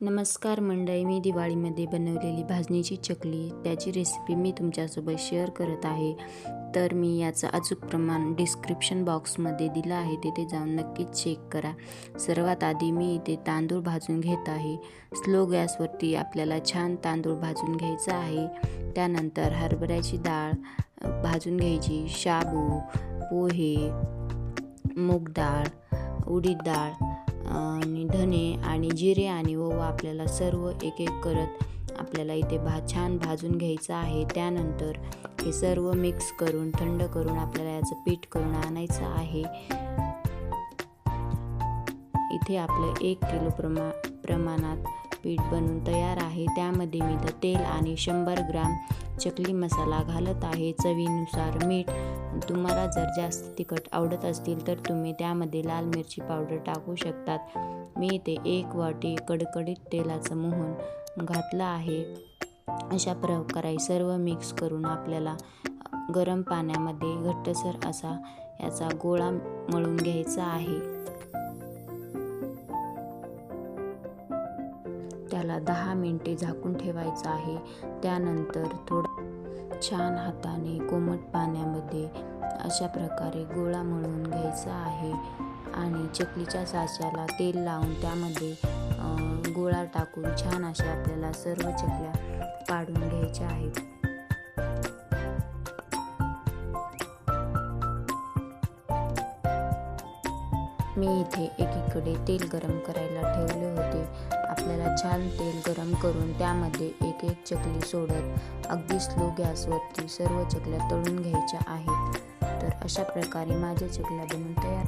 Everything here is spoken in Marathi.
नमस्कार मंडळी, मी दिवाळीमध्ये बनवलेली भाजणीची चकली त्याची रेसिपी मी तुमच्यासोबत शेअर करत आहे. तर मी याचं अचूक प्रमाण डिस्क्रिप्शन बॉक्समध्ये दिलं आहे, तिथे जाऊन नक्कीच चेक करा. सर्वात आधी मी इथे तांदूळ भाजून घेत आहे. स्लो गॅसवरती आपल्याला छान तांदूळ भाजून घ्यायचा आहे. त्यानंतर हरभऱ्याची डाळ भाजून घ्यायची, शाबू, पोहे, मूग डाळ, उडीद डाळ आणि धने आणि जिरे आणि ओवा आपल्याला सर्व एक एक करत आपल्याला इथे छान भाजून घ्यायचं आहे. त्यानंतर हे सर्व मिक्स करून थंड करून आपल्याला याचं पीठ करून आणायचं आहे. इथे आपलं 1 किलो प्रमाणात पीठ बनवून तयार आहे. त्यामध्ये मी तेल आणि 100 ग्राम चकली मसाला घालत आहे. चवीनुसार मीठ. तुम्हाला जर जास्त तिखट आवडत असतील तर तुम्ही त्यामध्ये लाल मिरची पावडर टाकू शकतात. मी इथे 1 वाटी कडकडीत तेलाचं मोहन घातलं आहे. अशा प्रकारे सर्व मिक्स करून आपल्याला गरम पाण्यामध्ये घट्टसर असा याचा गोळा मळून घ्यायचा आहे. त्याला 10 मिनिटे झाकून ठेवायचं आहे. त्यानंतर थोडं छान हाताने कोमट पाण्यामध्ये अशा प्रकारे गोळा मळून घ्यायचा आहे आणि चकलीच्या साच्याला तेल लावून त्यामध्ये गोळा टाकून छान अशा आपल्याला सर्व चकल्या पाडून घ्यायच्या आहेत. मी इथे एकीकडे तेल गरम करायला ठेवले होते. आपल्याला छान तेल गरम करून त्यामध्ये एक एक चकली सोडत अगदी स्लो गॅसवरती सर्व चकल्या तळून घ्यायच्या आहेत. तर अशा प्रकारे माझ्या चकल्या बनवून तयार